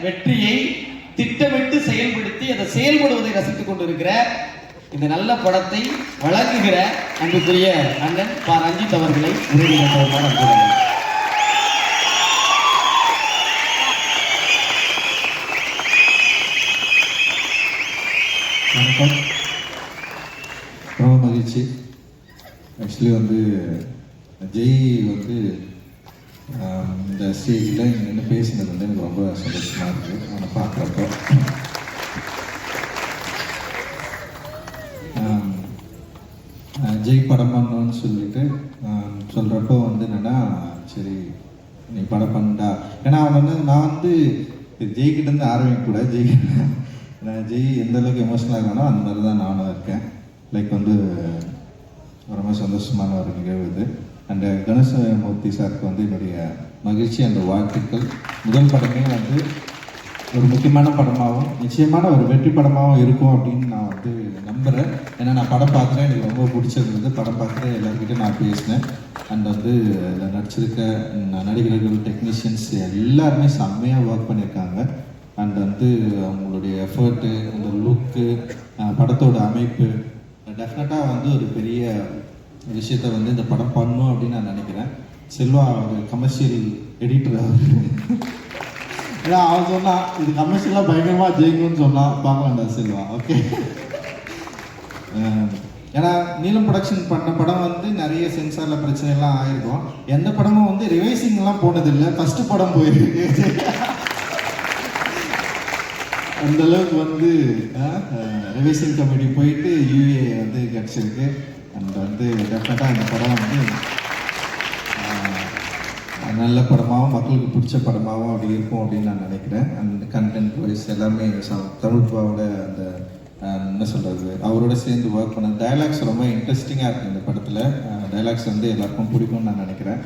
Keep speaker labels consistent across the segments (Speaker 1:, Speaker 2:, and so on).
Speaker 1: வெற்றியை திட்டமிட்டு செயல்படுத்தி அதை செயல்படுவதை ரசித்துக் கொண்டிருக்கிற இந்த நல்ல படத்தை வழங்குகிற அன்புக்குரிய அண்ணன் பா ரஞ்சித் அவர்களை
Speaker 2: வணக்கம். ரொம்ப மகிழ்ச்சி. ஆக்சுவலி வந்து ஜெய் வந்து இந்த ஸ்டேஜில் என்ன பேசினது வந்து எனக்கு ரொம்ப சந்தோஷமாக இருக்குது. அவனை பார்க்குறப்போ ஜெய் படம் பண்ணணும்னு சொல்லிட்டு சொல்கிறப்போ வந்து என்னென்னா, சரி நீ படம் பண்ணா, ஏன்னா அவன் வந்து நான் வந்து ஜெய்கிட்டேருந்து ஆரம்பிக்கக்கூடாது. ஜெய் எந்த அளவுக்கு எமோஷனலாக இருக்கானோ அந்த மாதிரி தான் நானும் இருக்கேன். லைக் வந்து ரொம்ப சந்தோஷமான ஒரு நிகழ்வு இது. அண்ட் கணேசமூர்த்தி சாருக்கு வந்து என்னுடைய மகிழ்ச்சி அந்த வாழ்த்துக்கள். முதல் படமே வந்து ஒரு முக்கியமான படமாகவும் நிச்சயமான ஒரு வெற்றி படமாகவும் இருக்கும் அப்படின்னு நான் வந்து நம்புகிறேன். ஏன்னா நான் படம் பார்க்குறேன், எனக்கு ரொம்ப பிடிச்சிருந்தது. படம் பார்க்குறேன், எல்லாருக்கிட்டையும் நான் பேசினேன். அண்ட் வந்து இதில் நடிச்சிருக்க நடிகர்கள், டெக்னீஷியன்ஸ் எல்லாருமே செம்மையாக ஒர்க் பண்ணியிருக்காங்க. அண்ட் வந்து அவங்களுடைய எஃபர்ட்டு, அந்த லுக்கு, படத்தோட அமைப்பு டெஃபினட்டாக வந்து ஒரு பெரிய விஷயத்தை வந்து இந்த படம் பண்ணணும் அப்படின்னு நான் நினைக்கிறேன். செல்வா ஒரு கமர்ஷியல் எடிட்டர் அவர். ஏன்னா அவன் சொன்னான் இது கமர்ஷியலாக பயங்கரமாக ஜெயிக்கணும்னு சொன்னான். பார்க்கலாம்டா செல்வா. ஓகே. ஏன்னா நீலம் ப்ரொடக்ஷன் பண்ண படம் வந்து நிறைய சென்சாரில் பிரச்சனைலாம் ஆயிருக்கும். எந்த படமும் வந்து ரிவைசிங்லாம் போனதில்லை. ஃபஸ்ட்டு படம் போயிருக்கு. அந்த அளவுக்கு வந்து ரிவைசிங் கமிட்டி போயிட்டு யூஏ வந்து கிடச்சிருக்கு. அண்ட் வந்து டெஃபினட்டாக இந்த படம் வந்து நல்ல படமாகவும் மக்களுக்கு பிடிச்ச படமாகவும் அப்படி இருக்கும் அப்படின்னு நான் நினைக்கிறேன். அண்ட் கண்டென்ட் வைஸ் எல்லாமே தமிழ்பாவோட அந்த என்ன சொல்கிறது, அவரோட சேர்ந்து ஒர்க் பண்ண டைலாக்ஸ் ரொம்ப இன்ட்ரெஸ்டிங்காக இருக்குது இந்த படத்தில். டைலாக்ஸ் வந்து எல்லாருக்கும் பிடிக்கும்னு நான் நினைக்கிறேன்.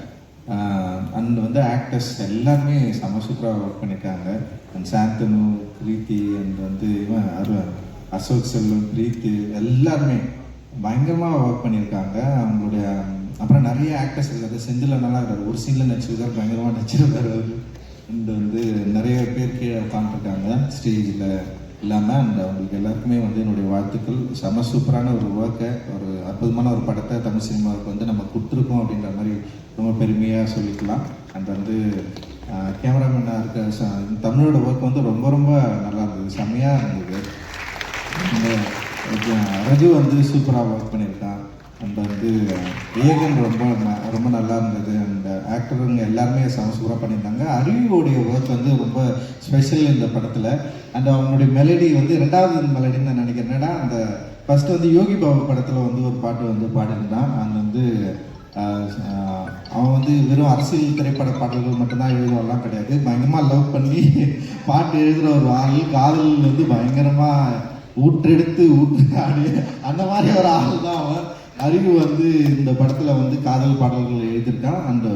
Speaker 2: அண்ட் வந்து ஆக்டர்ஸ் எல்லாருமே செம சூப்பராக ஒர்க் பண்ணியிருக்காங்க. அண்ட் சாந்தனு, பிரீத்தி, அண்ட் வந்து இவன் அசோக் செல்வம், பிரீத்தி எல்லாருமே பயங்கரமாக ஒர்க் பண்ணியிருக்காங்க. அவங்களுடைய அப்புறம் நிறைய ஆக்டர்ஸ் இருக்காது. செந்தில் நல்லா இருக்காரு, ஒரு சீனில் நடிச்சிருக்காரு, பயங்கரமாக நடிச்சிருக்காரு அவர். அண்ட் வந்து நிறைய பேர் கீழே உட்காந்துருக்காங்க ஸ்டேஜில் இல்லாமல். அண்ட் அவங்களுக்கு எல்லாருக்குமே வந்து என்னுடைய வாழ்த்துக்கள். செம சூப்பரான ஒரு ஒர்க்கை, ஒரு அற்புதமான ஒரு படத்தை தமிழ் சினிமாவுக்கு வந்து நம்ம கொடுத்துருக்கோம் அப்படின்ற மாதிரி ரொம்ப பெருமையாக சொல்லிக்கலாம். அண்ட் வந்து கேமராமேனாக இருக்க தமிழோட ஒர்க் வந்து ரொம்ப ரொம்ப நல்லா இருந்தது, செம்மையாக இருந்தது. ரகு வந்து சூப்பராக ஒர்க் பண்ணியிருக்கான். அண்ட் வந்து ஏகன் ரொம்ப நல்லா இருந்தது. அண்ட் ஆக்டருங்க எல்லாருமே சூப்பராக பண்ணியிருந்தாங்க. அருவியோடைய ஒர்க் வந்து ரொம்ப ஸ்பெஷல் இந்த படத்தில். அண்ட் அவங்களுடைய மெலடி வந்து ரெண்டாவது மெலடின்னு நான் நினைக்கிறேன். ஏன்னா அந்த ஃபஸ்ட்டு வந்து யோகி பாபு படத்தில் வந்து ஒரு பாட்டு வந்து பாடியிருந்தான். அது வந்து அவன் வந்து வெறும் அரசியல் திரைப்பட பாடல்கள் மட்டும்தான் எழுதுவாலாம் கிடையாது. பயங்கரமாக லவ் பண்ணி பாட்டு எழுதுகிற ஒரு ஆள். காதல் வந்து பயங்கரமாக ஊற்றெடுத்து ஆடி அந்த மாதிரி ஒரு ஆள் தான் அவன். அறிவு வந்து இந்த படத்தில் வந்து காதல் பாடல்கள் எழுதியிருக்கான். அந்த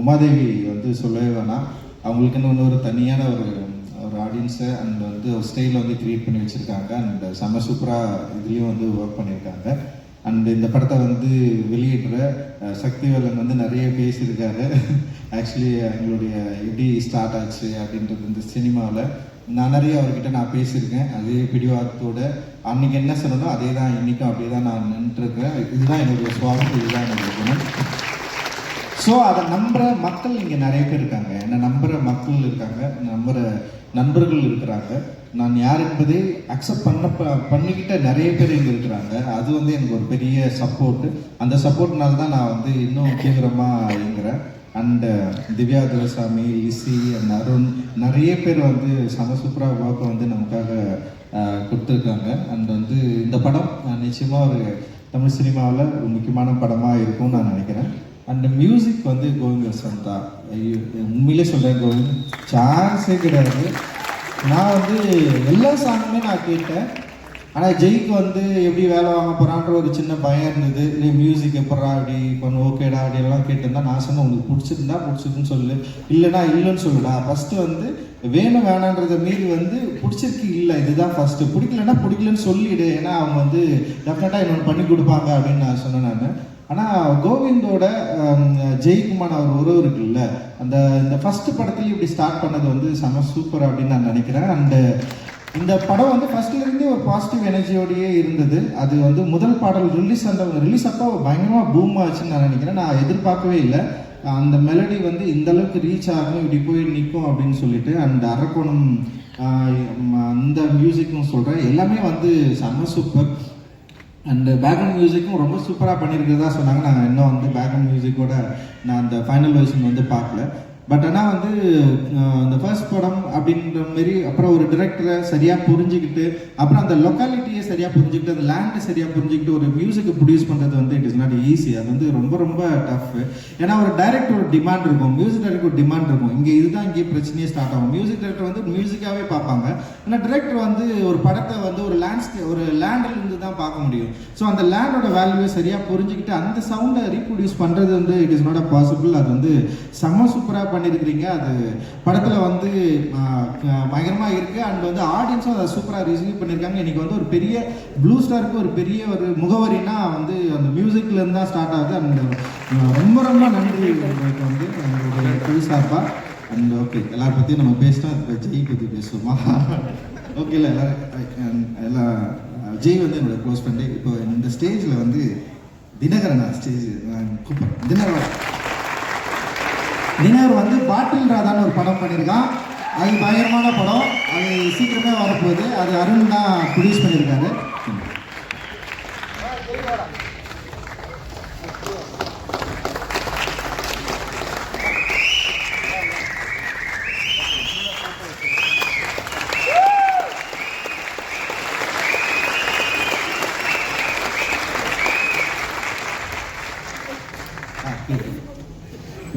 Speaker 2: உமாதேவி வந்து சொல்லவே வேணாம், அவங்களுக்குன்னு ஒரு தனியான ஒரு ஆடியன்ஸை அண்ட் வந்து ஒரு ஸ்டைலில் வந்து க்ரியேட் பண்ணி வச்சுருக்காங்க. அண்ட் செம்ம சூப்பராக இதுலேயும் வந்து ஒர்க் பண்ணியிருக்காங்க. அண்ட் இந்த படத்தை வந்து வெளியிடுற சக்திவேலன் வந்து நிறைய பேசியிருக்காரு. ஆக்சுவலி எங்களுடைய எப்படி ஸ்டார்ட் ஆச்சு அப்படின்றது இந்த சினிமாவில் நான் நிறைய அவர்கிட்ட நான் பேசியிருக்கேன். அதே பிடிவாதத்தோடு அன்றைக்கி என்ன சொல்லணும் அதே தான் இன்றைக்கும் அப்படியே தான் நான் நின்றுருக்கேன். இதுதான் என்னுடைய சுவாசம், இதுதான் என்னுடைய குணம். ஸோ அதை நம்புகிற மக்கள் இங்கே நிறைய பேர் இருக்காங்க, என்னை நம்புகிற மக்கள் இருக்காங்க, நம்புகிற நண்பர்கள் இருக்கிறாங்க. நான் யார் என்பதை அக்செப்ட் பண்ணிக்கிட்ட நிறைய பேர் இங்கே இருக்கிறாங்க. அது வந்து எனக்கு ஒரு பெரிய சப்போர்ட்டு. அந்த சப்போர்ட்னால தான் நான் வந்து இன்னும் தீவிரமாக இயங்குகிறேன். அண்டு திவ்யா துரைசாமி, லிசி, அண்ட் அருண் நிறைய பேர் வந்து சூப்பராக ஒர்க்கை வந்து நமக்காக கொடுத்துருக்காங்க. அண்ட் வந்து இந்த படம் நிச்சயமாக ஒரு தமிழ் சினிமாவில் ஒரு முக்கியமான படமாக இருக்கும்னு நான் நினைக்கிறேன். அண்ட் மியூசிக் வந்து கோவிந்த் வசந்தா. உண்மையிலே சொல்கிறேன், கோவிந்த் சான்ஸே கிடையாது. நான் வந்து எல்லா சாங்குமே நான் கேட்டேன். ஆனால் ஜெய்க்கு வந்து எப்படி வேலை வாங்க போகிறான்ற ஒரு சின்ன பயம் இருந்தது. இல்லை மியூசிக் எப்படா அப்படி கொஞ்சம் ஓகேடா அப்படியெல்லாம் கேட்டிருந்தா நான் சொன்னேன், உங்களுக்கு பிடிச்சிருக்குன்னு சொல்லு, இல்லைனா இல்லைன்னு சொல்லுடா. ஃபஸ்ட்டு வந்து வேணும் வேணான்றதை மீறி வந்து பிடிச்சிருக்கு இல்லை இதுதான் ஃபஸ்ட்டு, பிடிக்கலன்னா பிடிக்கலன்னு சொல்லிவிடு. ஏன்னா அவங்க வந்து டெஃபினட்டாக இன்னொன்று பண்ணி கொடுப்பாங்க அப்படின்னு நான் சொன்னேன். நான் ஆனால் கோவிந்தோட ஜெய்குமார் அவர் உறவு இருக்குல்ல, இந்த ஃபர்ஸ்ட் படத்துலேயும் இப்படி ஸ்டார்ட் பண்ணது வந்து செம சூப்பர் அப்படின்னு நான் நினைக்கிறேன். அண்டு இந்த படம் வந்து ஃபர்ஸ்ட்லேருந்தே ஒரு பாசிட்டிவ் எனர்ஜியோடையே இருந்தது. அது வந்து முதல் பாடல் ரிலீஸ் அப்போ பயங்கரமாக பூம் ஆச்சுன்னு நான் நினைக்கிறேன். நான் எதிர்பார்க்கவே இல்லை அந்த மெலடி வந்து இந்த அளவுக்கு ரீச் ஆகும், இப்படி போய் நிற்கும் அப்படின்னு சொல்லிட்டு. அண்ட் அரக்கோணம் அந்த மியூசிக்கும் சொல்கிறேன், எல்லாமே வந்து செம்ம சூப்பர். அண்ட் பேக்ரவுண்ட் மியூசிக்கும் ரொம்ப சூப்பராக பண்ணியிருக்கிறதா சொன்னாங்க. நான் இன்னும் வந்து பேக்ரவுண்ட் மியூசிக்கோட நான் அந்த ஃபைனல் வெர்ஷன் வந்து பார்க்கல. பட் ஆனால் வந்து இந்த ஃபர்ஸ்ட் படம் அப்படின்ற மாரி அப்புறம் ஒரு டிரெக்டரை சரியாக புரிஞ்சுக்கிட்டு, அப்புறம் அந்த லொக்காலிட்டியை சரியாக புரிஞ்சுக்கிட்டு, அந்த லேண்டை சரியாக புரிஞ்சுக்கிட்டு ஒரு மியூசிக்கை ப்ரொடியூஸ் பண்ணுறது வந்து இட் இஸ் நாட் ஈஸி. அது வந்து ரொம்ப ரொம்ப டஃப். ஏன்னா ஒரு டைரக்டர் ஒரு டிமாண்ட் இருக்கும், மியூசிக் டைரக்டர் ஒரு டிமாண்ட் இருக்கும். இங்கே இதுதான் இங்கே பிரச்சனையே ஸ்டார்ட் ஆகும். மியூசிக் டைரக்டர் வந்து மியூசிக்காகவே பார்ப்பாங்க, ஆனால் டிரெக்டர் வந்து ஒரு படத்தை வந்து ஒரு லேண்டில் இருந்து தான் பார்க்க முடியும். ஸோ அந்த லேண்டோட வேல்யூவை சரியாக புரிஞ்சுக்கிட்டு அந்த சவுண்டை ரீப்ரொடியூஸ் பண்ணுறது வந்து it is not a possible. அது வந்து செம்ம சூப்பராக பண்ணியிருக்கிறீங்க. அது படத்தில் வந்து பயங்கரமாக இருக்குது. அண்ட் வந்து ஆடியன்ஸும் அதை சூப்பராக ரிசீவ் பண்ணியிருக்காங்க. இன்றைக்கி வந்து ஒரு பெரிய ப்ளூ ஸ்டாருக்கு ஒரு பெரிய ஒரு முகவரினா வந்து அந்த மியூசிக்லேருந்து தான் ஸ்டார்ட் ஆகுது. அண்ட் ரொம்ப ரொம்ப நன்றி உங்களுக்கு வந்து எங்களுடைய குழு சார்பாக. அண்ட் ஓகே, எல்லாரும் பற்றியும் நம்ம பேசிட்டோம். இப்போ ஜெய் பற்றி பேசுவோமா? ஓகே, இல்லை எல்லாம் ஜெய் வந்து என்னோட க்ளோஸ் ஃப்ரெண்டு. இப்போ இந்த ஸ்டேஜில் வந்து தினகரன் ஸ்டேஜ் கூப்பிட்றேன். தினகர் வந்து பாட்டில் ராதான்னு ஒரு படம் பண்ணியிருக்கான். அது பயங்கரமான படம். அது சீக்கிரமே வரப்போகுது. அது அருண் தான் ப்ரொடியூஸ் பண்ணியிருக்காரு.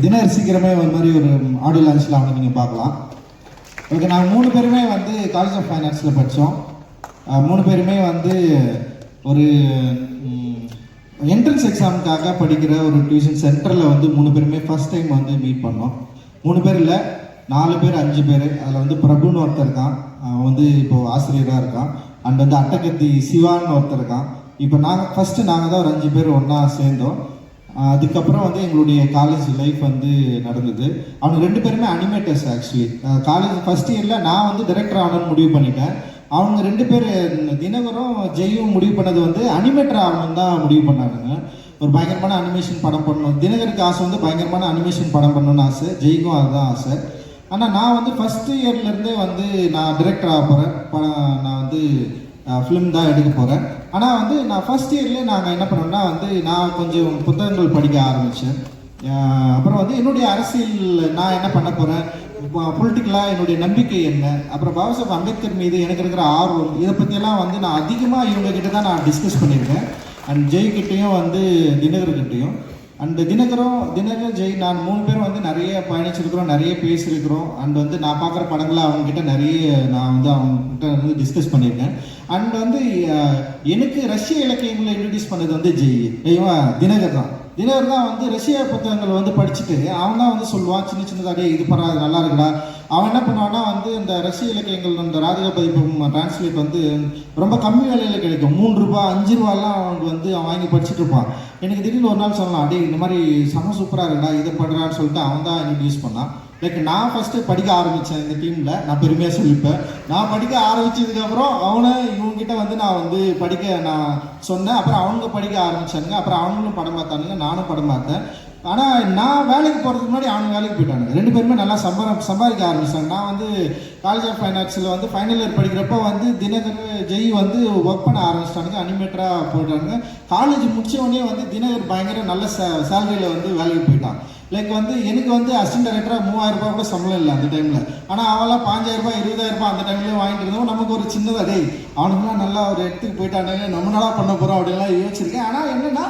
Speaker 2: தினர் சீக்கிரமே ஒரு மாதிரி ஒரு ஆடியோ லான்ச்சில் அவனை நீங்கள் பார்க்கலாம். ஓகே, நாங்கள் 3 பேருமே வந்து காலேஜ் ஆஃப் ஃபைனான்ஸில் படித்தோம். 3 பேருமே வந்து ஒரு என்ட்ரன்ஸ் எக்ஸாமுக்காக படிக்கிற ஒரு டியூஷன் சென்டரில் வந்து 3 பேருமே ஃபர்ஸ்ட் டைம் வந்து மீட் பண்ணோம். 3 பேர் இல்லை, 4 பேர் 5 பேர். அதில் வந்து பிரபுன்னு ஒருத்தர் இருக்கான், அவன் வந்து இப்போது ஆசிரியராக இருக்கான். அண்ட் வந்து அட்டகத்தி சிவான்னு ஒருத்தர் இருக்கான். இப்போ நாங்கள் தான் ஒரு 5 பேர் ஒன்றா சேர்ந்தோம். அதுக்கப்புறம் வந்து எங்களுடைய காலேஜ் லைஃப் வந்து நடந்தது. அவங்க 2 பேருமே அனிமேட்டர்ஸ். ஆக்சுவலி காலேஜ் ஃபர்ஸ்ட் இயரில் நான் வந்து டைரக்டர் ஆகணும்னு முடிவு பண்ணிட்டேன். அவங்க 2 பேர் தினகரும் ஜெயும் முடிவு பண்ணது வந்து அனிமேட்டர் ஆகணும்னு தான் முடிவு பண்ணாங்க. ஒரு பயங்கரமான அனிமேஷன் படம் பண்ணணும். தினகருக்கு ஆசை வந்து பயங்கரமான அனிமேஷன் படம் பண்ணணும்னு ஆசை, ஜெய்க்கும் அதுதான் ஆசை. ஆனால் நான் வந்து ஃபஸ்ட் இயர்லேருந்தே வந்து நான் டைரக்டர் ஆக போகிறேன், நான் வந்து ஃபிலிம் தான் எடுக்க போகிறேன். ஆனால் வந்து நான் ஃபர்ஸ்ட் இயர்லேயே நாங்கள் என்ன பண்ணோம்னா வந்து நான் கொஞ்சம் புத்தகங்கள் படிக்க ஆரம்பித்தேன். அப்புறம் வந்து என்னுடைய அரசியல் நான் என்ன பண்ண போகிறேன், பொலிட்டிக்கலாக என்னுடைய நம்பிக்கை என்ன, அப்புறம் பாபா சாஹேப் அம்பேத்கர் மீது எனக்கு இருக்கிற ஆர்வம், இதை பற்றியெல்லாம் வந்து நான் அதிகமாக இவங்ககிட்ட தான் நான் டிஸ்கஸ் பண்ணியிருக்கேன். அண்ட் ஜெய்கிட்டையும் வந்து தினகர்கிட்டையும். அண்டு தினகர் ஜெய் நான் 3 பேரும் வந்து நிறைய பயணிச்சிருக்கிறோம், நிறைய பேசியிருக்கிறோம். அண்ட் வந்து நான் பார்க்குற படங்களை அவங்ககிட்ட நிறைய நான் வந்து அவங்ககிட்ட வந்து டிஸ்கஸ் பண்ணியிருக்கேன். அண்ட் வந்து எனக்கு ரஷ்ய இலக்கியங்களை இன்ட்ரடியூஸ் பண்ணது வந்து தினகர் தான். தினகர் தான் வந்து ரஷ்ய புத்தகங்கள் வந்து படிச்சுட்டு அவன் தான் வந்து சொல்லுவான், சின்ன சின்னதாடே இது பரவாயில்ல நல்லா இருக்குடா. அவன் என்ன பண்ணுவான்னா வந்து இந்த ரஷ்ய இலக்கியங்கள் இந்த ராதிகா பதிப்பு டிரான்ஸ்லேட் வந்து ரொம்ப கம்மி விலையில் கிடைக்கும். 3 ரூபா 5 ரூபாலாம் அவனுக்கு வந்து அவன் வாங்கி படிச்சுட்டு இருப்பான். எனக்கு திடீர்னு ஒரு நாள் சொல்லலாம், அடே இந்த மாதிரி செம சூப்பராக இருக்குடா இதை பண்ணுறான்னு சொல்லிட்டு அவன் தான் இன்ட்ரடியூஸ் பண்ணான். லைக் நான் ஃபஸ்ட்டு படிக்க ஆரம்பித்தேன் இந்த டீமில், நான் பெருமையாக சொல்லிப்பேன். நான் படிக்க ஆரம்பித்ததுக்கப்புறம் இவங்ககிட்ட வந்து நான் வந்து நான் சொன்னேன். அப்புறம் அவங்க படிக்க ஆரம்பித்தானுங்க. அப்புறம் அவங்களும் படம் பார்த்தானுங்க, நானும் படம் பார்த்தேன். ஆனால் நான் வேலைக்கு போகிறதுக்கு முன்னாடி அவனுக்கு வேலைக்கு போயிட்டானுங்க. 2 பேருமே நல்லா சம்பாதிக்க ஆரம்பித்தாங்க. நான் வந்து காலேஜ் ஆஃப் ஃபைனான்ஸில் வந்து ஃபைனல் இயர் படிக்கிறப்போ வந்து தினகர் ஜெய் வந்து ஒர்க் பண்ண ஆரம்பிச்சிட்டானுங்க, அனிமேட்டராக போயிட்டானுங்க. காலேஜ் முடித்தவொடனே வந்து தினகர் பயங்கர நல்ல சேலரியில் வந்து வேலைக்கு போயிட்டான். லைக் வந்து எனக்கு வந்து அசிஸ்டன்ட் டைரக்டராக 3000 ரூபாய் கூட சம்பளம் இல்லை அந்த டைமில். ஆனால் அவெல்லாம் 5000 ரூபாய் 20000 ரூபாய் அந்த டைம்லேயே வாங்கிட்டு இருந்தோம். நமக்கு ஒரு சின்னதாக டேய் அவனுக்குலாம் நல்லா ஒரு இடத்துக்கு போயிட்டானுங்க, நம்ம நல்லா பண்ண போகிறோம் அப்படின்லாம் யோசிச்சிருக்கேன். ஆனால் என்னென்னா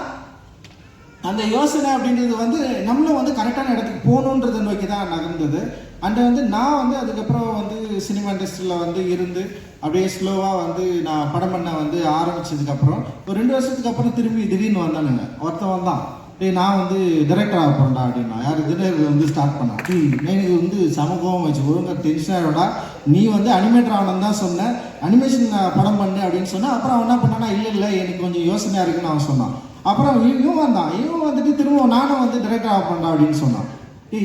Speaker 2: அந்த யோசனை அப்படின்றது வந்து நம்மளும் வந்து கரெக்டான இடத்துக்கு போகணுன்றதை நோக்கி தான் நகர்ந்தது. அண்ட் வந்து நான் வந்து அதுக்கப்புறம் வந்து சினிமா இண்டஸ்ட்ரியில் வந்து இருந்து அப்படியே ஸ்லோவாக வந்து நான் படம் பண்ண வந்து ஆரம்பித்ததுக்கப்புறம் ஒரு 2 வருஷத்துக்கு அப்புறம் திரும்பி திடீர்னு வந்தானுங்க. ஒருத்தவன் தான் நான் வந்து டைரக்டர் ஆக போகிறேன்டா அப்படின்னா யார் திடீர்னு வந்து ஸ்டார்ட் பண்ணான். எனக்கு வந்து சமூகம் வச்சு ஒழுங்காக டென்ஷன் ஆகிடா, நீ வந்து அனிமேட்டர் ஆகணும்னு தான் சொன்னேன், அனிமேஷன் படம் பண்ணு அப்படின்னு சொன்னேன். அப்புறம் அவன் என்ன பண்ணானா இல்லை எனக்கு கொஞ்சம் யோசனையாக இருக்குன்னு அவன் சொன்னான். அப்புறம் இவன் வந்தான், இவன் வந்துட்டு திரும்ப நானும் வந்து டைரக்டர் ஆஃப் பண்ணா அப்படின்னு சொன்னான்.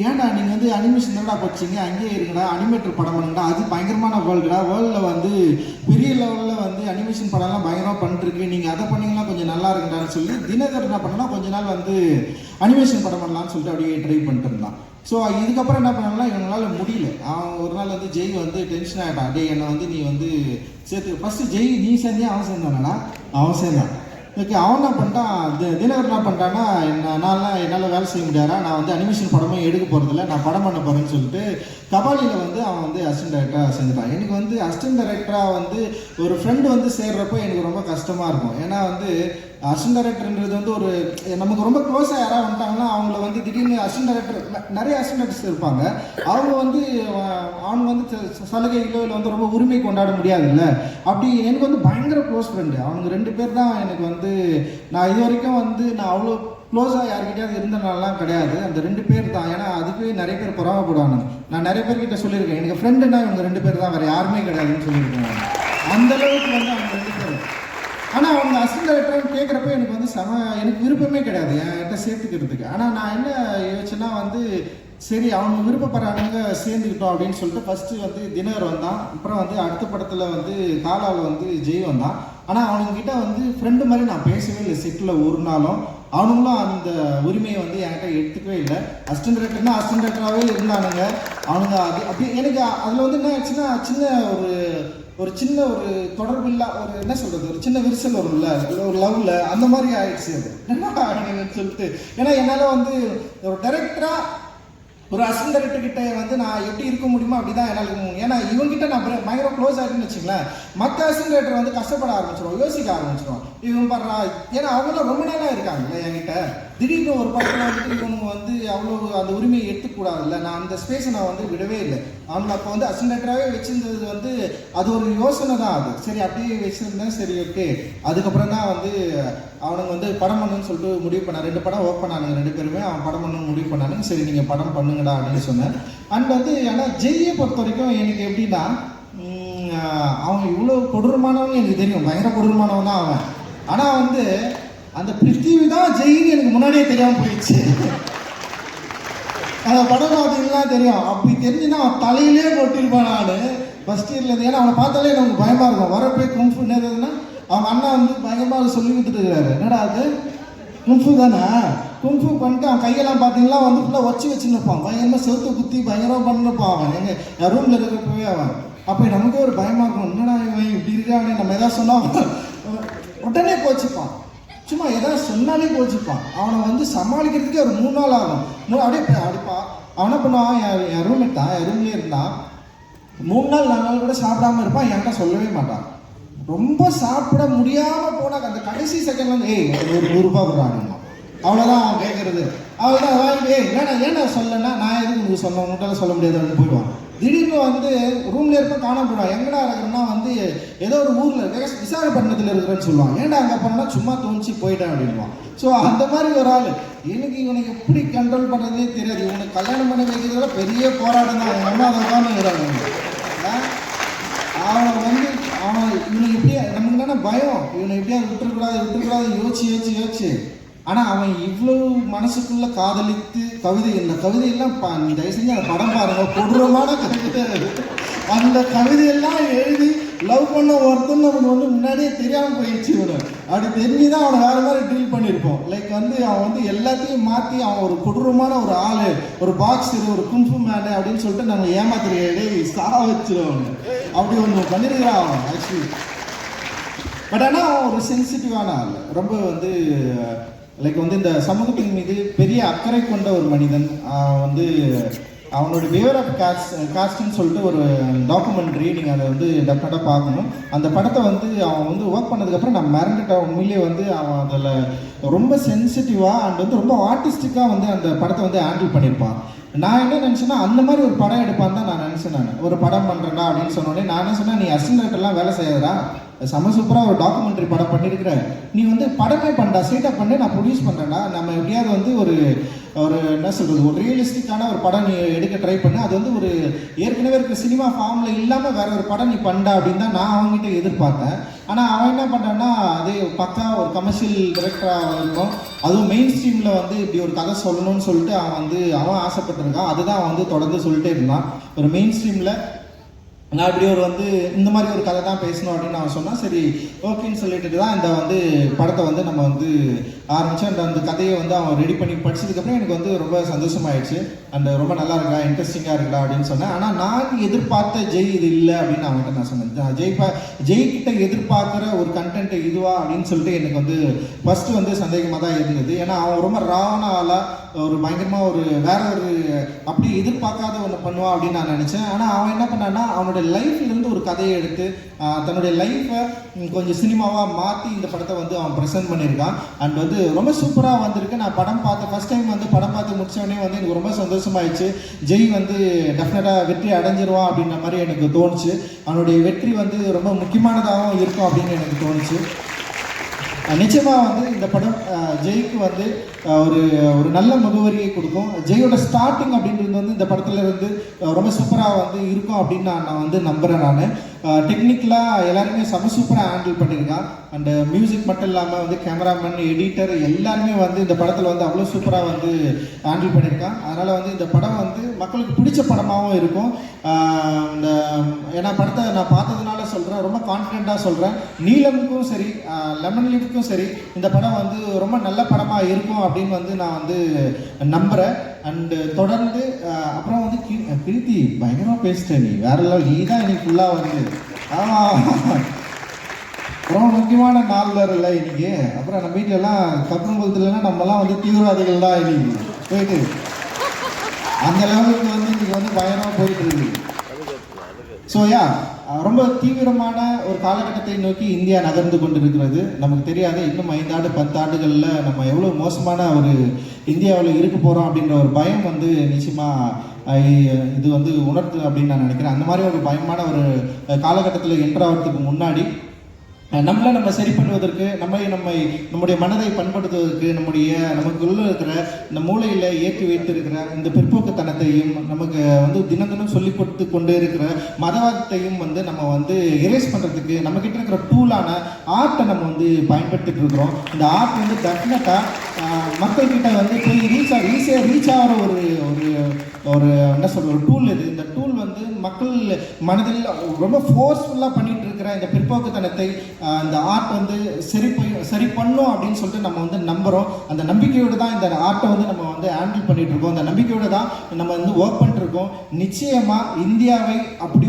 Speaker 2: ஏன்டா நீங்கள் வந்து அனிமேஷன் தான்டா படிச்சிங்க, அங்கேயே இருக்குடா, அனிமேட்டர் படம் பண்ணுங்கடா, அது பயங்கரமான வேர்ல்டுடா, வேர்ல்டில் வந்து பெரிய லெவலில் வந்து அனிமேஷன் படம்லாம் பயங்கரமாக பண்ணிட்டுருக்கு, நீங்கள் அதை பண்ணிங்கன்னா கொஞ்சம் நல்லா இருக்குடான்னு சொல்லி தினகர் என்ன பண்ணனா கொஞ்ச நாள் வந்து அனிமேஷன் படம் பண்ணலான்னு சொல்லிட்டு அப்படியே ட்ரை பண்ணிட்டு இருந்தான். ஸோ இதுக்கப்புறம் என்ன பண்ணாங்கன்னா இவங்களால முடியல. அவன் ஒரு நாள் வந்து ஜெய் வந்து டென்ஷன் ஆகிட்டான். டே என்னை வந்து நீ வந்து சேர்த்து ஃபஸ்ட்டு ஜெய் நீ சேர்ந்தே அவன் சேர்ந்தானடா, அவன் சேர்ந்தான். ஓகே, அவன் என்ன பண்ணிட்டான், தினகர் என்ன பண்ணிட்டான்னா என்னால் வேலை செய்ய முடியாதா, நான் வந்து அனிமேஷன் படமே எடுக்க போகிறதில்ல, நான் படம் பண்ண போகிறேன்னு சொல்லிட்டு கபாலியில் வந்து அவன் வந்து அசிஸ்டன்ட் டைரக்டராக சேர்ந்துட்டான். எனக்கு வந்து அசிஸ்டன்ட் டைரக்டராக வந்து ஒரு ஃப்ரெண்டு வந்து சேர்றப்போ எனக்கு ரொம்ப கஷ்டமாக இருக்கும். ஏன்னா வந்து அசிஸ்டன்ட் டைரக்டர்ன்றது வந்து ஒரு நமக்கு ரொம்ப க்ளோஸாக யாராவது வந்துட்டாங்கன்னா அவங்கள வந்து திடீர்னு அசிஸ்டன்ட் டைரக்டர் நிறைய அசிஸ்டன்ட் டைரக்டர்ஸ் இருப்பாங்க, அவங்க வந்து சலுகைகளோ இல்லை வந்து ரொம்ப உரிமை கொண்டாட முடியாதுல்ல. அப்படி எனக்கு வந்து பயங்கர க்ளோஸ் ஃப்ரெண்டு அவனுங்க 2 பேர் தான் எனக்கு வந்து நான் இது வரைக்கும் வந்து நான் அவ்வளோ க்ளோஸாக யார்கிட்டயாவது இருந்தனாலாம் கிடையாது, அந்த 2 பேர் தான். ஏன்னா அதுக்கு நிறைய பேர் பொறாமப்படுவாங்க. நான் நிறைய பேர்கிட்ட சொல்லியிருக்கேன், எனக்கு ஃப்ரெண்டுன்னா இவங்க 2 பேர் தான், வேறு யாருமே கிடையாதுன்னு சொல்லியிருக்கேன். அந்தளவுக்கு வந்து அவங்க 2 பேர். ஆனால் அவங்க அசிஸ்டன்ட் டைரக்டர்னு கேட்குறப்ப எனக்கு வந்து எனக்கு விருப்பமே கிடையாது என்கிட்ட சேர்த்துக்கிறதுக்கு. ஆனால் நான் என்ன யோசிச்சேன்னா வந்து சரி அவங்க விருப்பப்படுறானுங்க சேர்ந்துக்கிட்டோம் அப்படின்னு சொல்லிட்டு ஃபஸ்ட்டு வந்து தினகர் வந்தான். அப்புறம் வந்து அடுத்த படத்தில் வந்து காலாவில் வந்து ஜெய் வந்தான். ஆனால் அவனுங்கிட்ட வந்து ஃப்ரெண்டு மாதிரி நான் பேசவே இல்லை செட்டில் ஒரு நாளும். அவனுங்களும் அந்த உரிமையை வந்து என்கிட்ட எடுத்துக்கவே இல்லை. அசிஸ்டன்ட் டைரக்டர்னா அசிஸ்டன்ட் டைரக்டராகவே இருந்தானுங்க அவனுங்க. அது அப்படி எனக்கு அதில் வந்து என்ன ஆச்சுன்னா ஒரு சின்ன ஒரு தொடர்பு இல்லை, ஒரு என்ன சொல்கிறது, ஒரு சின்ன விரிசல் வரும்ல ஒரு லவ்வில், அந்த மாதிரி ஆயிடுச்சு அது என்ன சொல்லிட்டு. ஏன்னா என்னால் வந்து ஒரு டைரக்டராக ஒரு அசிஸ்டன்ட் டைரக்டர் கிட்ட வந்து நான் எப்படி இருக்க முடியுமோ அப்படி தான் என்னால் இருக்க முடியும். ஏன்னா இவங்ககிட்ட நான் பயங்கர க்ளோஸ் ஆகிட்டுன்னு வச்சுங்களேன், மற்ற அசிஸ்டன்ட் டைரக்டர் வந்து கஷ்டப்பட ஆரம்பிச்சிடும், யோசிக்க ஆரம்பிச்சிடும். இவங்க படுறா ஏன்னா அவங்களாம் ரொம்ப நாளாக இருக்காங்கல்ல என்கிட்ட, திடீர்னு ஒரு படத்தில் வந்துட்டு இவங்க வந்து அவ்வளோ அந்த உரிமையை எடுத்துக்கூடாதுல்ல. நான் அந்த ஸ்பேஸை நான் வந்து விடவே இல்லை. அவங்க அப்போ வந்து அசிஸ்டன்ட் டைரக்டராகவே வச்சிருந்தது வந்து அது ஒரு யோசனை தான். அது சரி அப்படியே வச்சுருந்தேன், சரி ஓகே. அதுக்கப்புறம் தான் வந்து அவனுங்க வந்து படம் பண்ணுன்னு சொல்லிட்டு முடிவு பண்ணான். 2 படம் ஒர்க் பண்ணானுங்க 2 பேருமே. அவன் படம் பண்ணணும்னு முடிவு பண்ணானுங்க. சரி நீங்கள் படம் பண்ணுங்கடா அப்படின்னு சொன்னேன். அண்ட் வந்து ஆனால் ஜெய்யை பொறுத்த வரைக்கும் எனக்கு எப்படின்னா அவன் இவ்வளோ கொடூரமானவன் எனக்கு தெரியும், பயங்கர கொடூரமானவன் தான் அவன். ஆனால் வந்து அந்த பிருத்திவி தான் ஜெயின்னு எனக்கு முன்னாடியே தெரியாமல் போயிடுச்சு. அந்த படம் பார்த்தீங்கன்னா தெரியும். அப்படி தெரிஞ்சுன்னா அவன் தலையிலே போட்டிருப்பான். நான் ஃபஸ்ட் இயர்லேருந்து, ஏன்னா அவனை பார்த்தாலே எனக்கு பயமாக இருக்கும். வரப்போய் கும்ஃபு என்னதுன்னா அவங்க அண்ணா வந்து பயங்கரமாக சொல்லி கொடுத்துட்டு இருக்கிறாரு. என்னடா அது கும்ஃபு தானே, கும்ஃபு பண்ணிட்டு அவன் கையெல்லாம் பார்த்தீங்கன்னா வந்து ஃபுல்லாக வச்சு வச்சுருப்பான், பயங்கரமாக செவுத்து குத்தி பயங்கரமாக பண்ணிருப்பான் அவன் எங்கள் ரூமில் இருக்கிறப்பவே அவன். அப்போ நமக்கே ஒரு பயமாக இருக்கும், என்னடா இவன் இப்படி இருக்கானே, நம்ம எதாவது சொன்னால் உடனே கோச்சிப்பான், சும்மா எதாவது சொன்னாலே கோச்சிப்பான். அவனை வந்து சமாளிக்கிறதுக்கே ஒரு 3 நாள் ஆகும். அப்படியே அடிப்பான். அவன் என்ன பண்ணுவான், என் ரூம்மேட் தான், என் ரூம்லேயே இருந்தான். 3 நாள் 4 நாள் கூட சாப்பிடாம இருப்பான், என்கிட்ட சொல்லவே மாட்டான். ரொம்ப சாப்பிட முடியாமல் போனால் அந்த கடைசி செகண்ட்ல வந்து ஒரு 100 ரூபா கொடுறான், அவ்வளோதான் அவன் கேட்குறது. அவ்வளோதான் வாங்கி ஏன்னா சொல்லலைன்னா நான் எதுக்கு உங்களுக்கு சொன்ன உங்கள்கிட்ட சொல்ல முடியாதுன்னு போயிடுவான். திடீர்னு வந்து ரூம்ல இருப்ப காண போயிடுவான். எங்கடா இருக்கிறன்னா வந்து ஏதோ ஒரு ஊரில் இருக்க விசாகப்பட்டினத்தில் இருக்கிறேன்னு சொல்லுவான். ஏன்டா அங்கே போனால் சும்மா தோணிச்சு போயிட்டேன் அப்படின்வான். ஸோ அந்த மாதிரி ஒரு ஆள். எனக்கு இவனுக்கு எப்படி கண்ட்ரோல் பண்ணுறதே தெரியாது. இவனுக்கு கல்யாணம் பண்ணி வைக்கிறதுல பெரிய போராட்டம் தான். அவங்க அம்மா அதை உட்காந்துங்கிறாங்க. அவனை வந்து இவனுக்கு எப்படியா நமக்கு தானே பயம், இவனை எப்படியா விட்டுறக்கூடாது யோசிச்சு. ஆனால் அவன் இவ்வளோ மனசுக்குள்ள காதலித்து இந்த கவிதையெல்லாம் தயவு செஞ்சு அந்த படம் பாருங்க, கொடூரமான கவிதை. அந்த கவிதையெல்லாம் எழுதி லவ் பண்ண ஒருத்தன் நமக்கு வந்து முன்னாடியே தெரியாமல் போயிடுச்சு. இவனை அப்படி தெரிஞ்சு தான் அவனை வேறு மாதிரி டீல் பண்ணியிருப்போம். லைக் வந்து அவன் வந்து எல்லாத்தையும் மாற்றி அவன் ஒரு கொடூரமான ஒரு ஆள், ஒரு பாக்ஸர், ஒரு கும்ஃபு மேனு அப்படின்னு சொல்லிட்டு நம்ம ஏமாத்துறே சா வச்சிருவாங்க. அப்படி ஒன்று பண்ணியிருக்கிறான் அவன் ஆக்சுவலி. பட் ஆனால் அவன் ஒரு சென்சிட்டிவான ஆள், ரொம்ப வந்து லைக் வந்து இந்த சமூகத்தின் மீது பெரிய அக்கறை கொண்ட ஒரு மனிதன். வந்து அவனோட பிஹேவியர் ஆஃப் காஸ்ட்னு சொல்லிட்டு ஒரு டாக்குமெண்ட்ரி, நீங்கள் அதை வந்து டெஃபினட்டாக பார்க்கணும். அந்த படத்தை வந்து அவன் வந்து ஒர்க் பண்ணதுக்கப்புறம் நான் மறந்துட்டேன். உண்மையிலேயே வந்து அவன் அதில் ரொம்ப சென்சிட்டிவாக அண்ட் வந்து ரொம்ப ஆர்டிஸ்டிக்காக வந்து அந்த படத்தை வந்து ஹேண்டில் பண்ணியிருப்பான். நான் என்ன நினச்சேன்னா அந்த மாதிரி ஒரு படம் எடுப்பான்னு தான் நான் நினச்சேன். நான் ஒரு படம் பண்ணுறேன்டா அப்படின்னு சொன்னோடனே நான் என்ன சொன்னேன், நீ அசிஸ்டன்ட் டைரக்டர்லாம் வேலை செய்யாதடா, செம சூப்பராக ஒரு டாக்குமெண்ட்ரி படம் பண்ணியிருக்கிற, நீ வந்து படமே பண்ணா ஸ்ட்ரெயிட்டாக பண்ணு, நான் ப்ரொடியூஸ் பண்ணுறேன்டா, நம்ம எப்படியாவது வந்து ஒரு ஒரு என்ன சொல்கிறது, ஒரு ரியலிஸ்டிக்கான ஒரு படம் நீ எடுக்க ட்ரை பண்ணு, அது வந்து ஒரு ஏற்கனவே இருக்கிற சினிமா ஃபார்மில் இல்லாமல் வேற ஒரு படம் நீ பண்ணா அப்படின்னு தான் நான் அவங்ககிட்ட எதிர்பார்த்தேன். ஆனால் அவன் என்ன பண்ணுறான்னா, அது பக்கா ஒரு கமர்ஷியல் டைரக்டராக இருக்கும், அதுவும் மெயின் ஸ்ட்ரீமில் வந்து இப்படி ஒரு கதை சொல்லணும்னு சொல்லிட்டு அவன் ஆசைப்பட்டிருக்கான். அதுதான் அவன் வந்து தொடர்ந்து சொல்லிட்டே இருந்தான். ஒரு மெயின் ஸ்ட்ரீமில் நான் இப்படி ஒரு வந்து இந்த மாதிரி ஒரு கதை தான் பேசணும் அப்படின்னு அவன் சொன்னால், சரி ஓகேன்னு சொல்லிட்டு தான் இந்த வந்து படத்தை வந்து நம்ம வந்து ஆரம்பித்தோம். அந்த கதையை வந்து அவன் ரெடி பண்ணி படிச்சதுக்கப்புறம் எனக்கு வந்து ரொம்ப சந்தோஷமாயிடுச்சு. அண்ட் ரொம்ப நல்லா இருக்கா, இன்ட்ரெஸ்டிங்காக இருக்கா அப்படின்னு சொன்னேன். ஆனால் நான் எதிர்பார்த்த ஜெய் இது இல்லை அப்படின்னு அவன்கிட்ட நான் சொன்னேன். ஜெய்கிட்ட எதிர்பார்க்குற ஒரு கண்டென்ட் இதுவா அப்படின்னு சொல்லிட்டு எனக்கு வந்து ஃபஸ்ட்டு வந்து சந்தேகமாக தான் இருந்தது. ஏன்னா அவன் ரொம்ப ராவான ஆளாக ஒரு பயங்கரமாக ஒரு வேற ஒரு அப்படி எதிர்பார்க்காத ஒன்று பண்ணுவான் அப்படின்னு நான் நினச்சேன். ஆனால் அவன் என்ன பண்ணான்னா, அவனோட லைஃப்லேருந்து ஒரு கதையை எடுத்து தன்னுடைய லைஃப்பை கொஞ்சம் சினிமாவாக மாற்றி இந்த படத்தை வந்து அவன் ப்ரெசென்ட் பண்ணியிருக்கான். அண்ட் வந்து ரொம்ப சூப்பராக வந்திருக்கு. நான் படம் பார்த்த ஃபஸ்ட் டைம் வந்து படம் பார்த்து முடிச்சோடனே வந்து எனக்கு ரொம்ப சந்தோஷமாயிடுச்சு. ஜெய் வந்து டெஃபினட்டாக வெற்றி அடைஞ்சிருவான் அப்படின்ற மாதிரி எனக்கு தோணுச்சு. அவனுடைய வெற்றி வந்து ரொம்ப முக்கியமானதாகவும் இருக்கும் அப்படின்னு எனக்கு தோணுச்சு. நிச்சயமாக வந்து இந்த படம் ஜெய்க்கு வந்து ஒரு ஒரு நல்ல முகவரியை கொடுக்கும். ஜெயோட ஸ்டார்டிங் அப்படின்றது வந்து இந்த படத்துல இருந்து ரொம்ப சூப்பராக வந்து இருக்கும் அப்படின்னு நான் வந்து நம்புகிறேன். நான் டெக்னிக்கலாக எல்லாருமே செம சூப்பராக ஹேண்டில் பண்ணியிருக்கான். அண்ட் மியூசிக் மட்டும் இல்லாமல் வந்து கேமராமேன், எடிட்டர் எல்லாருமே வந்து இந்த படத்தில் வந்து அவ்வளோ சூப்பராக வந்து ஹேண்டில் பண்ணியிருக்கான். அதனால் வந்து இந்த படம் வந்து மக்களுக்கு பிடிச்ச படமாகவும் இருக்கும். இந்த ஏன்னா படத்தை நான் பார்த்ததுனால சொல்கிறேன், ரொம்ப கான்ஃபிடென்ட்டாக சொல்கிறேன். நீலமுக்கும் சரி, லெமன் லீஃப்க்கும் சரி, இந்த படம் வந்து ரொம்ப நல்ல படமாக இருக்கும் அப்படின்னு வந்து நான் வந்து நம்புகிறேன். அண்டு தொடர்ந்து அப்புறம் வந்து கீர்த்தி பயங்கரமாக பேசிட்டேன், நீ வேற லெவல், நீ தான் இன்னைக்கு ஃபுல்லாக வந்து ரொம்ப முக்கியமான நாளில் இல்லை இன்னைக்கு. அப்புறம் நம்ம வீட்டிலலாம் கப்பன்புலத்துலன்னா நம்மலாம் வந்து தீவிரவாதிகள் தான் இன்னைக்கு போயிட்டு அந்த லெவலுக்கு வந்து இன்னைக்கு வந்து பயங்கரமாக போயிட்டு இருக்கு. ஸோ ரொம்ப தீவிரமான ஒரு காலகட்டத்தை நோக்கி இந்தியா நகர்ந்து கொண்டிருக்கிறது. நமக்கு தெரியாது இன்னும் 5 ஆண்டு 10 ஆண்டுகளில் நம்ம எவ்வளோ மோசமான ஒரு இந்தியாவில் இருக்க போகிறோம் அப்படின்ற ஒரு பயம் வந்து நிச்சயமாக இது வந்து உணர்த்து அப்படின்னு நான் நினைக்கிறேன். அந்த மாதிரி ஒரு பயமான ஒரு காலகட்டத்தில் என்ட்ராகிறதுக்கு முன்னாடி நம்ம சரி பண்ணுவதற்கு, நம்முடைய மனதை பண்படுத்துவதற்கு, நமக்குள்ள இருக்கிற இந்த மூளையில் ஏற்றி வைத்து இருக்கிற இந்த பிற்போக்குத்தனத்தையும் நமக்கு வந்து தினம் சொல்லி கொடுத்து கொண்டு இருக்கிற மதவாதத்தையும் வந்து நம்ம வந்து எரேஸ் பண்ணுறதுக்கு நம்மக்கிட்ட இருக்கிற டூலான ஆர்ட்டை நம்ம வந்து பயன்படுத்திட்டு இருக்கிறோம். இந்த ஆர்ட் வந்து டெஃபினட்டாக மக்கள்கிட்ட வந்து போய் ஈஸியாக ரீச் ஆகிற ஒரு என்ன சொல்ற ஒரு டூல் இது. இந்த டூல் வந்து மக்கள் மனதில் ரொம்ப ஃபோர்ஸ்ஃபுல்லாக பண்ணிட்டு இருக்கிற இந்த பிற்போக்குத்தனத்தை இந்த ஆர்ட் வந்து சரி பண்ணும் அப்படின்னு சொல்லிட்டு நம்ம வந்து நம்புகிறோம். அந்த நம்பிக்கையோடு தான் இந்த ஆர்ட்டை வந்து நம்ம வந்து ஹேண்டில் பண்ணிட்டு இருக்கோம். அந்த நம்பிக்கையோடு தான் நம்ம வந்து ஒர்க் பண்ணிட்டு இருக்கோம். நிச்சயமாக இந்தியாவை அப்படி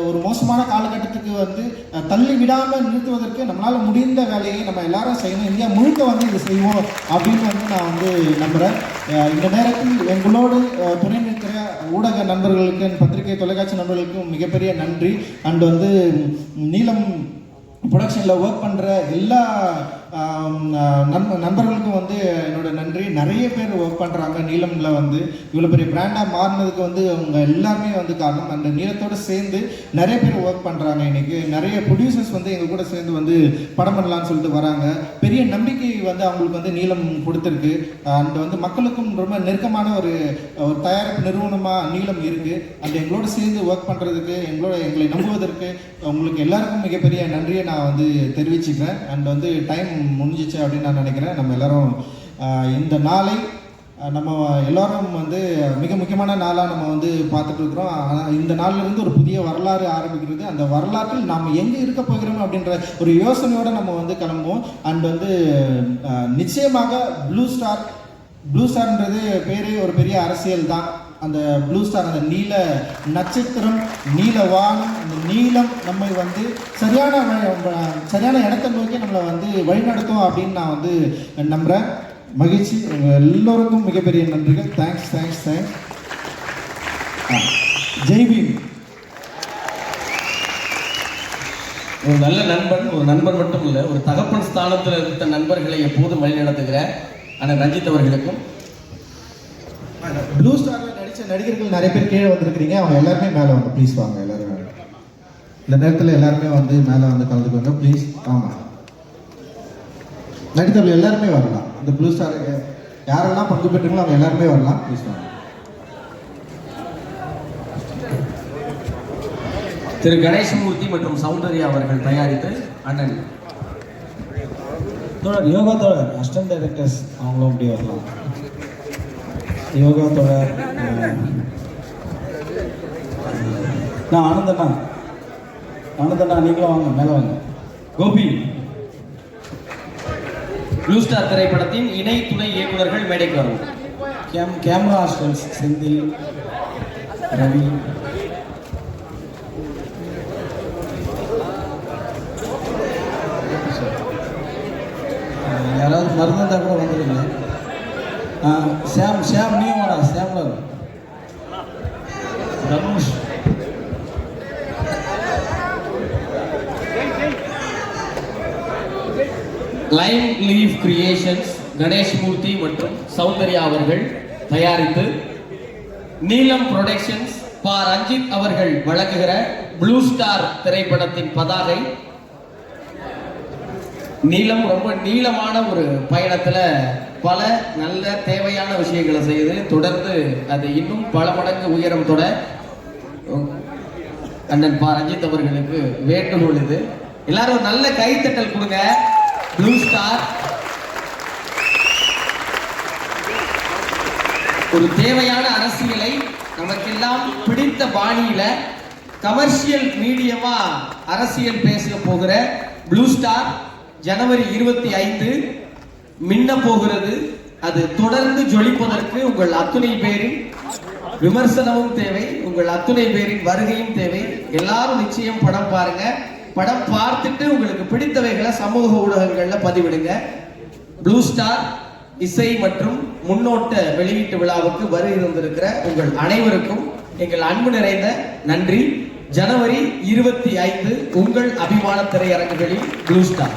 Speaker 2: ஒரு மோசமான காலகட்டத்துக்கு வந்து தள்ளி விடாமல் நிறுத்துவதற்கு நம்மளால் முடிந்த வேலையை நம்ம எல்லாரும் செய்யணும். இந்தியா முழுக்க வந்து இது செய்வோம் அப்படின்னு வந்து நான் வந்து நம்புகிறேன். இந்த நேரத்தில் எங்களோடு துணை நிற்கிற ஊடக நண்பர்களுக்கு, பத்திரிகை தொலைக்காட்சி நண்பர்களுக்கும் மிகப்பெரிய நன்றி. அண்ட் வந்து நீலம் ப்ரொடக்ஷனில் ஒர்க் பண்ணுற எல்லா நண்பர்களுக்கும் வந்து என்னோட நன்றி. நிறைய பேர் ஒர்க் பண்ணுறாங்க நீலமில் வந்து இவ்வளோ பெரிய பிராண்டாக மாறினதுக்கு வந்து அவங்க எல்லாருமே வந்து காரணம். அந்த நீலத்தோடு சேர்ந்து நிறைய பேர் ஒர்க் பண்ணுறாங்க. இன்றைக்கி நிறைய ப்ரொடியூசர்ஸ் வந்து எங்கள் கூட சேர்ந்து வந்து படம் பண்ணலான்னு சொல்லிட்டு வராங்க. பெரிய நம்பிக்கை வந்து அவங்களுக்கு வந்து நீலம் கொடுத்துருக்கு. அண்ட் வந்து மக்களுக்கும் ரொம்ப நெருக்கமான ஒரு தயாரிப்பு நிறுவனமாக நீலம் இருக்குது. அந்த எங்களோட சேர்ந்து ஒர்க் பண்ணுறதுக்கு, எங்களை நம்புவதற்கு உங்களுக்கு எல்லாருக்கும் மிகப்பெரிய நன்றியை நான் வந்து தெரிவிச்சுக்கிறேன். அண்ட் வந்து டைம் முடிஞ்சிச்சு அப்படின்னு நான் நினைக்கிறேன். நம்ம எல்லாரும் இந்த நாளை நம்ம எல்லாரும் வந்து மிக முக்கியமான நாளாக நம்ம வந்து பார்த்துட்டு இருக்கிறோம். இந்த நாளிலிருந்து ஒரு புதிய வரலாறு ஆரம்பிக்கிறது. அந்த வரலாற்றில் நாம் எங்கே இருக்க போகிறோம் அப்படின்ற ஒரு யோசனையோடு நம்ம வந்து கிளம்புவோம். அண்ட் வந்து நிச்சயமாக ப்ளூ ஸ்டார்ன்றது பேரே ஒரு பெரிய அரசியல் தான். அந்த ப்ளூ ஸ்டார், அந்த நீல நட்சத்திரம், நீல வானம், அந்த நீலம் நம்மை வந்து சரியான இடத்தை நோக்கி நம்மளை வந்து வழிநடத்தும் அப்படின்னு நான் வந்து நம்புகிறேன். மகிழ்ச்சி. எல்லோருக்கும் மிகப்பெரிய நன்றிகள். தேங்க்ஸ். ஜெய் பீம்.
Speaker 1: ஒரு நல்ல நண்பன், ஒரு நண்பன் மட்டும் இல்லை, ஒரு தகப்பன் ஸ்தானத்தில் இருந்த நண்பர்களை எப்போதும் வழிநடத்துகிற அண்ணன் ரஞ்சித் அவர்களுக்கும்,
Speaker 2: ப்ளூ ஸ்டாரில் நடித்த நடிகர்கள் நிறைய பேர் கீழே வந்திருக்கிறீங்க. அவங்க எல்லாருமே மேலே வாங்க ப்ளீஸ், வாங்க எல்லாரும். இந்த நேரத்தில் எல்லாருமே வந்து மேலே வந்து கலந்துக்கோங்க ப்ளீஸ். ஆமாம், நடித்தவர்கள் எல்லாருமே வரலாம். இந்த ப்ளூ ஸ்டார் யாரெல்லாம் பங்கு பெற்றீங்களோ அவங்க எல்லாருமே வரலாம். ப்ளீஸ் வாங்க.
Speaker 1: திரு கணேசமூர்த்தி மற்றும் சௌந்தர்யா அவர்கள் தயாரித்து அண்ணன்
Speaker 3: தோழர் யோகா தோழர் அசிஸ்டன்ட் டைரக்டர்ஸ் அவங்களும் அப்படி வரலாம். யோகா தோழர் நான் ஆனந்தண்ணா நீங்களும் வாங்க, மேலே வாங்க.
Speaker 1: கோபி. ப்ளூ ஸ்டார் திரைப்படத்தின் இணை துணை இயக்குநர்கள் மேடைக்கு வரும்.
Speaker 3: கேமரா ஹாஸ்டல்ஸ் செந்தில், ரவி. யாராவது மருந்தா கூட வந்துடுங்க. ஷாம் நீயும் வாடா. ஷாம்ல Dhanush.
Speaker 1: Lime leaf creations Ganeshmurthy மற்றும் சௌந்தர்யா அவர்கள் தயாரித்து நீலம் புரொடக்ஷன்ஸ் பா ரஞ்சித் அவர்கள் வழங்குகிற ப்ளூ ஸ்டார் திரைப்படத்தின் பதாகை. நீலம் ரொம்ப நீளமான ஒரு பயணத்துல பல நல்ல தேவையான விஷயங்களை செய்து தொடர்ந்து அது இன்னும் பல மடங்கு உயரம் தொட அண்ணன் பா ரஞ்சித் அவர்களுக்கு வேண்டுகோள் இது. எல்லாரும் நல்ல கைத்தட்டல் கொடுங்க. ப்ளூ ஸ்டார் ஒரு தேவையான அரசியலை நமக்கெல்லாம் பிடித்த பாணியில கமர்ஷியல் மீடியமா அரசியல் பேச போகிற ப்ளூ ஸ்டார் ஜனவரி 25 மின்ன போகிறது. அது தொடர்ந்து ஜொலிப்பதற்கு உங்கள் அத்துணை பேரின் விமர்சனமும் தேவை, உங்கள் அத்துணை பேரின் வருகையும் தேவை. எல்லாரும் நிச்சயம் படம் பாருங்க. படம் பார்த்துட்டு உங்களுக்கு பிடித்தவைகளை சமூக ஊடகங்கள்ல பதிவிடுங்க. ப்ளூ ஸ்டார் இசை மற்றும் முன்னோட்ட வெளியீட்டு விழாவுக்கு வருகை தந்திருக்கிற உங்கள் அனைவருக்கும் எங்கள் அன்பு நிறைந்த நன்றி. ஜனவரி 25 உங்கள் அபிமான திரையரங்குகளில் ப்ளூ ஸ்டார்.